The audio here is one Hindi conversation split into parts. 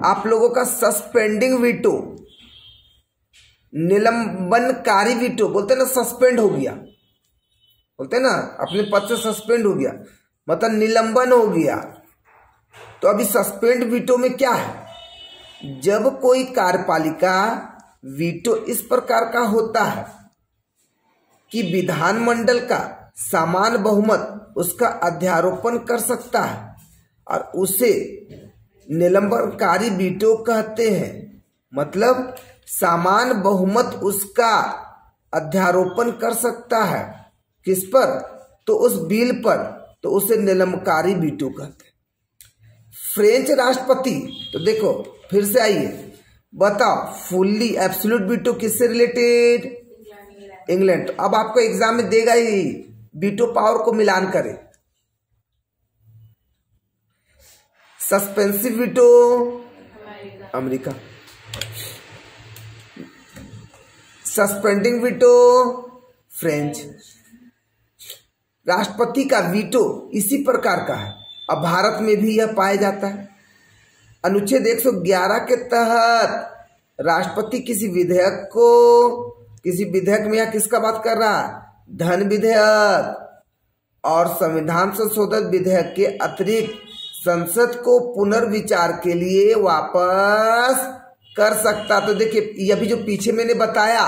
आप लोगों का सस्पेंडिंग वीटो, निलंबनकारी वीटो, बोलते हैं ना सस्पेंड हो गया, बोलते हैं ना अपने पद से सस्पेंड हो गया, मतलब निलंबन हो गया। तो अभी सस्पेंड वीटो में क्या है, जब कोई कार्यपालिका वीटो इस प्रकार का होता है कि विधानमंडल का समान बहुमत उसका अध्यारोपण कर सकता है और उसे निलंबनकारी वीटो कहते हैं। मतलब समान बहुमत उसका अध्यारोपण कर सकता है किस पर, तो उस बिल पर, तो उसे निलंबनकारी वीटो कहते हैं। फ्रेंच राष्ट्रपति, तो देखो फिर से आइए बताओ, फुल्ली एब्सोल्यूट वीटो किससे रिलेटेड, इंग्लैंड। तो अब आपको एग्जाम में देगा ही वीटो पावर को मिलान करे। Suspensive veto America, suspending veto French. राष्ट्रपति का वीटो इसी प्रकार का है। अब भारत में भी यह पाया जाता है। अनुच्छेद 111 के तहत राष्ट्रपति किसी विधेयक को, किसी विधेयक में यह किसका बात कर रहा है, धन विधेयक और संविधान संशोधन विधेयक के अतिरिक्त संसद को पुनर्विचार के लिए वापस कर सकता। तो देखिए यह भी जो पीछे मैंने बताया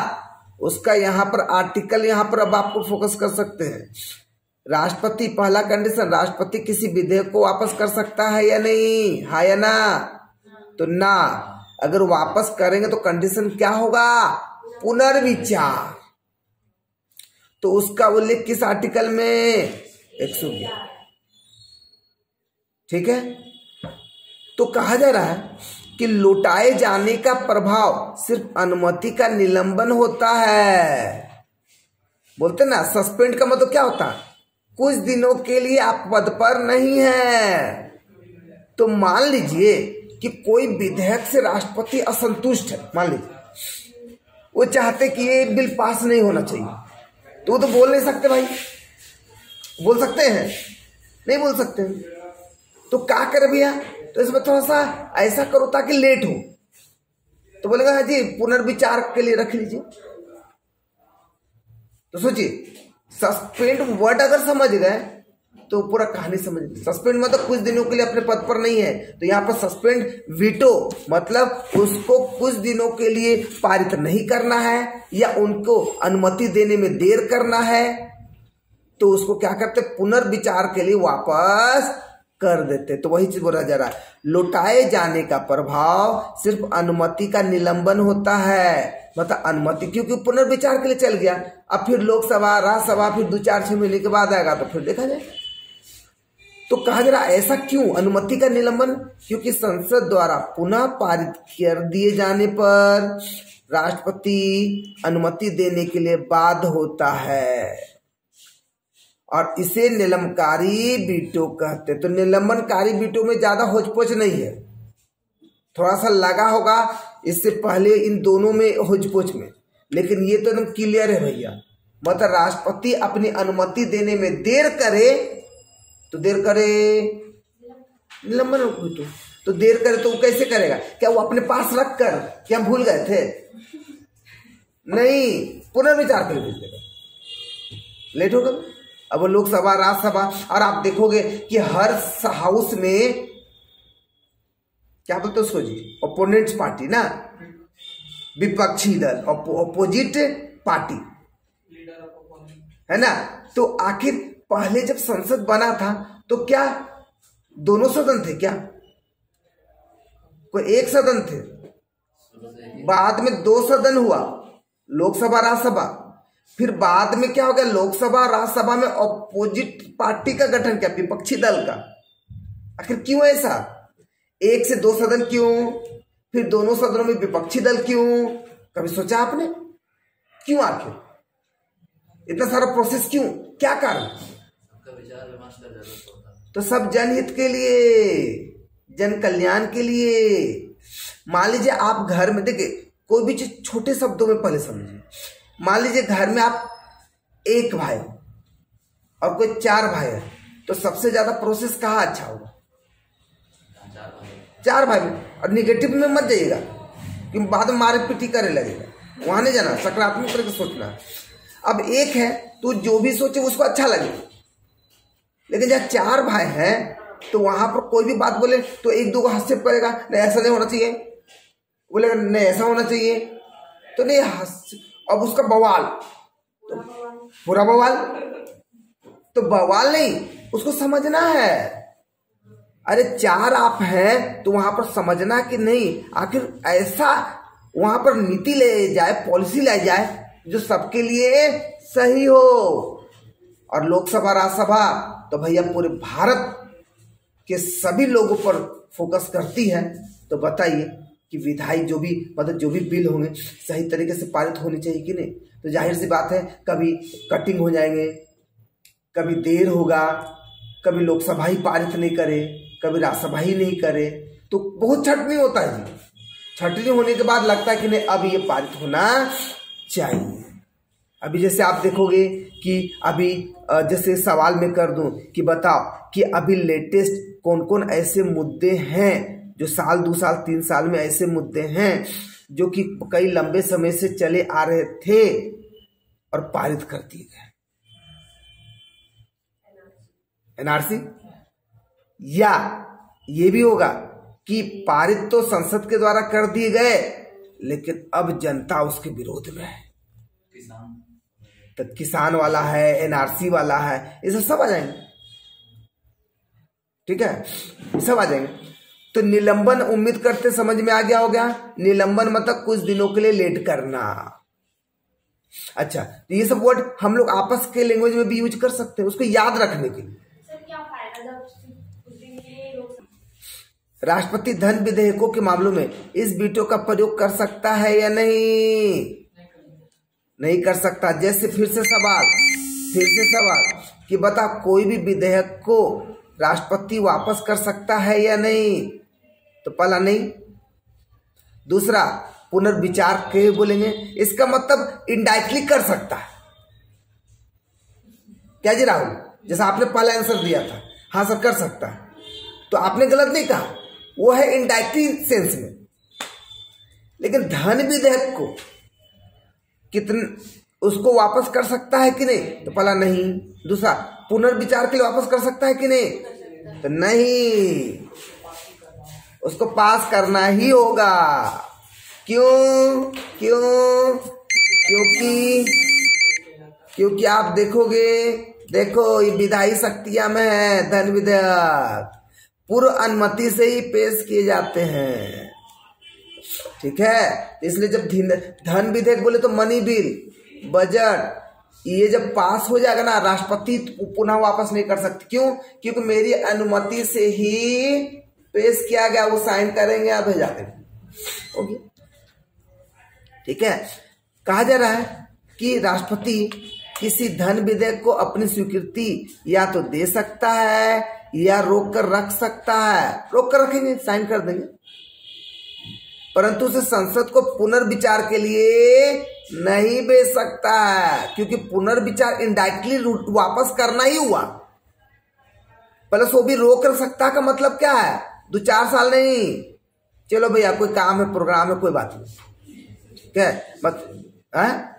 उसका यहाँ पर आर्टिकल, यहाँ पर अब आपको फोकस कर सकते हैं। राष्ट्रपति, पहला कंडीशन, राष्ट्रपति किसी विधेयक को वापस कर सकता है या नहीं, हाँ या ना, तो ना। अगर वापस करेंगे तो कंडीशन क्या होगा, पुनर्विचार। तो उसका उल्लेख किस आर्टिकल में, 111, ठीक है। तो कहा जा रहा है कि लौटाए जाने का प्रभाव सिर्फ अनुमति का निलंबन होता है। बोलते ना सस्पेंड का मतलब क्या होता है, कुछ दिनों के लिए आप पद पर नहीं है। तो मान लीजिए कि कोई विधेयक से राष्ट्रपति असंतुष्ट है, मान लीजिए वो चाहते कि ये बिल पास नहीं होना चाहिए, तो वो तो बोल नहीं सकते भाई, बोल सकते हैं, नहीं बोल सकते। तो क्या करे भैया, तो इसमें थोड़ा सा ऐसा करो ताकि लेट हो, तो बोलेगा हाँ जी पुनर्विचार के लिए रख लीजिए। तो सोचिए सस्पेंड वर्ड अगर समझ गए तो पूरा कहानी समझ गए। सस्पेंड मतलब कुछ दिनों के लिए अपने पद पर नहीं है, तो यहाँ पर सस्पेंड वीटो मतलब उसको कुछ दिनों के लिए पारित नहीं करना है या उनको अनुमति देने में देर करना है, तो उसको क्या करते, पुनर्विचार के लिए वापस कर देते। तो वही चीज बोला जा रहा है, लौटाए जाने का प्रभाव सिर्फ अनुमति का निलंबन होता है। मतलब अनुमति क्योंकि पुनर्विचार के लिए चल गया, अब फिर लोकसभा, राज्यसभा फिर 2-4-6 महीने के बाद आएगा तो फिर देखा जाए। तो कहा जा रहा ऐसा क्यों अनुमति का निलंबन, क्योंकि संसद द्वारा पुनः पारित कर दिए जाने पर राष्ट्रपति अनुमति देने के लिए बाध्य होता है और इसे निलंबनकारी वीटो कहते। तो निलंबनकारी वीटो में ज्यादा होचपोच नहीं है, थोड़ा सा लगा होगा इससे पहले इन दोनों में होचपोच में, लेकिन ये तो एकदम क्लियर है भैया। मतलब राष्ट्रपति अपनी अनुमति देने में देर करे तो देर करे निलंबन वीटो, तो देर करे तो वो कैसे करेगा, क्या वो अपने पास रख कर, क्या भूल गए थे, नहीं, पुनर्विचार के लिए भेज देगा, लेट होगा। अब लोकसभा, राज्यसभा, और आप देखोगे कि हर हाउस में क्या बोलते उसको जी, ओपोनेंट्स पार्टी ना, विपक्षी दल, अपोजिट पार्टी है ना। तो आखिर पहले जब संसद बना था तो क्या दोनों सदन थे क्या, कोई एक सदन थे, बाद में 2 सदन हुआ, लोकसभा राज्यसभा, फिर बाद में क्या हो गया, लोकसभा राज्यसभा में अपोजिट पार्टी का गठन किया, विपक्षी दल का। आखिर क्यों ऐसा, 1 से 2 सदन क्यों, फिर दोनों सदनों में विपक्षी दल क्यों, कभी सोचा आपने क्यों, आखिर इतना सारा प्रोसेस क्यों, क्या कारण। तो सब जनहित के लिए, जन कल्याण के लिए। मान लीजिए आप घर में, देखिए कोई भी चीज छोटे शब्दों में पहले समझिए। मान लीजिए घर में आप 1 भाई और कोई 4 भाई है, तो सबसे ज्यादा प्रोसेस कहाँ अच्छा होगा, 4 भाई में, और निगेटिव में मत जाइएगा कि बाद में मारे पीटी करे लगेगा, वहां नहीं जाना, सकारात्मक तरह से सोचना। अब एक है तो जो भी सोचे उसको अच्छा लगे, लेकिन जब 4 भाई हैं तो वहां पर कोई भी बात बोले तो एक दो को हस्तक्षेप करेगा, नहीं ऐसा नहीं होना चाहिए, बोलेगा नहीं ऐसा होना चाहिए, तो नहीं अब उसका बवाल, तो पूरा बवाल, तो बवाल नहीं, उसको समझना है। अरे 4 आप हैं तो वहां पर समझना कि नहीं, आखिर ऐसा वहां पर नीति ले जाए, पॉलिसी लाई जाए जो सबके लिए सही हो। और लोकसभा राज्यसभा तो भैया पूरे भारत के सभी लोगों पर फोकस करती है, तो बताइए कि विधायी जो भी मतलब जो भी बिल होंगे सही तरीके से पारित होनी चाहिए कि नहीं। तो जाहिर सी बात है कभी कटिंग हो जाएंगे, कभी देर होगा, कभी लोकसभा ही पारित नहीं करे, कभी राज्यसभा ही नहीं करे, तो बहुत छटनी होता है जी। छटनी होने के बाद लगता है कि नहीं अब ये पारित होना चाहिए। अभी जैसे आप देखोगे कि अभी जैसे सवाल में कर दूं कि बताओ कि अभी लेटेस्ट कौन कौन ऐसे मुद्दे हैं जो साल 2 साल 3 साल में ऐसे मुद्दे हैं जो कि कई लंबे समय से चले आ रहे थे और पारित कर दिए गए। एनआरसी, या ये भी होगा कि पारित तो संसद के द्वारा कर दिए गए लेकिन अब जनता उसके विरोध में है, तो किसान वाला है, एनआरसी वाला है, ये सब आ जाएंगे, ठीक है, सब आ जाएंगे। तो निलंबन उम्मीद करते समझ में आ गया होगा। निलंबन मतलब कुछ दिनों के लिए लेट करना। अच्छा, तो ये सब वर्ड हम लोग आपस के लैंग्वेज में भी यूज कर सकते हैं उसको याद रखने के लिए। राष्ट्रपति धन विधेयकों के मामलों में इस वीटो का प्रयोग कर सकता है या नहीं? नहीं कर सकता। जैसे फिर से सवाल कि बता कोई भी विधेयक को राष्ट्रपति वापस कर सकता है या नहीं? तो पहला नहीं। दूसरा पुनर्विचार के बोलेंगे, इसका मतलब इनडायरेक्टली कर सकता है। क्या जी राहुल, जैसा आपने पहला आंसर दिया था, हाँ सर कर सकता है, तो आपने गलत नहीं कहा, वो है इनडायरेक्टली सेंस में। लेकिन धन विधेयक को उसको वापस कर सकता है कि नहीं? तो पहला नहीं। दूसरा पुनर्विचार के लिए वापस कर सकता है कि नहीं? तो नहीं, उसको पास करना ही होगा। क्यों? क्योंकि आप देखोगे, देखो ये विधायी शक्तियां में है धन विधेयक, पूर्व अनुमति से ही पेश किए जाते हैं, ठीक है। इसलिए जब धन विधेयक बोले तो मनी बिल, बजट, ये जब पास हो जाएगा ना, राष्ट्रपति पुनः वापस नहीं कर सकते। क्यों? क्योंकि मेरी अनुमति से ही पेश किया गया, वो साइन करेंगे या भेजा देंगे। ओके, ठीक है। कहा जा रहा है कि राष्ट्रपति किसी धन विधेयक को अपनी स्वीकृति या तो दे सकता है या रोक कर रख सकता है। रोक कर रखेंगे, साइन कर देंगे, परंतु उसे संसद को पुनर्विचार के लिए नहीं भेज सकता है, क्योंकि पुनर्विचार इनडायरेक्टली वापस करना ही हुआ। प्लस वो भी रोक कर सकता का मतलब क्या है? 2-4 साल नहीं, चलो भैया कोई काम है, प्रोग्राम है, कोई बात नहीं, ठीक है, मत है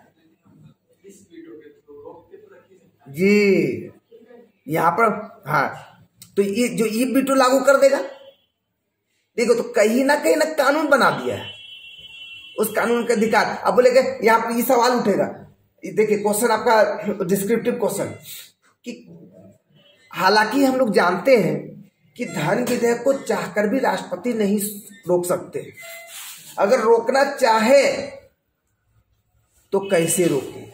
जी। यहां पर हाँ, तो ये जो ई वीटो लागू कर देगा, देखो तो कहीं ना कानून बना दिया है, उस कानून का अधिकार। अब बोलेगा यहाँ पर ये सवाल उठेगा, देखिए क्वेश्चन आपका डिस्क्रिप्टिव क्वेश्चन, कि हालांकि हम लोग जानते हैं कि धन विधेयक को चाहकर भी राष्ट्रपति नहीं रोक सकते, अगर रोकना चाहे तो कैसे रोके?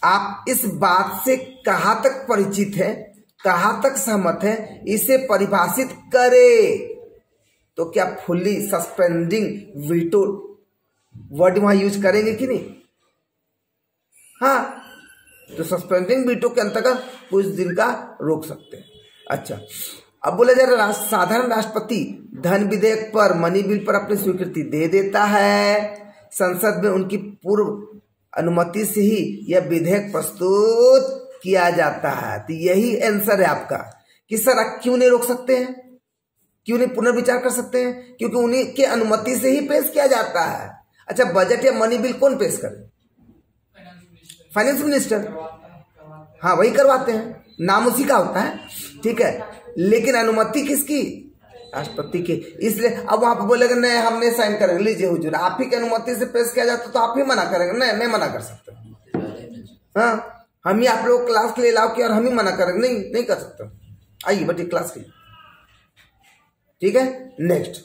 आप इस बात से कहां तक परिचित हैं, कहां तक सहमत हैं, इसे परिभाषित करें। तो क्या फुल्ली सस्पेंडिंग वीटो वर्ड वहां यूज करेंगे कि नहीं? हाँ, तो सस्पेंडिंग वीटो के अंतर्गत कुछ दिन का रोक सकते हैं। अच्छा, अब बोला जा रहा साधारण राष्ट्रपति धन विधेयक पर, मनी बिल पर अपनी स्वीकृति दे देता है, संसद में उनकी पूर्व अनुमति से ही यह विधेयक प्रस्तुत किया जाता है। तो यही आंसर है आपका कि सर क्यों नहीं रोक सकते हैं? क्यों नहीं पुनर्विचार कर सकते हैं? क्योंकि उन्हीं के अनुमति से ही पेश किया जाता है। अच्छा, बजट या मनी बिल कौन पेश करे? Finance minister. हाँ, वही करवाते हैं, नाम उसी का होता है, ठीक है। लेकिन अनुमति किसकी? राष्ट्रपति की। इसलिए अब वहां पर बोलेगा नहीं हमने साइन करेंगे, लीजिए हुजूर आप ही की अनुमति से पेश किया जाता तो आप ही मना करेंगे? नहीं मना कर सकते। हाँ, हम ही आप लोग क्लास के लिए लाओ किया और हम ही मना करेंगे? नहीं कर सकते। आइए बैठिए क्लास के लिए, ठीक है। नेक्स्ट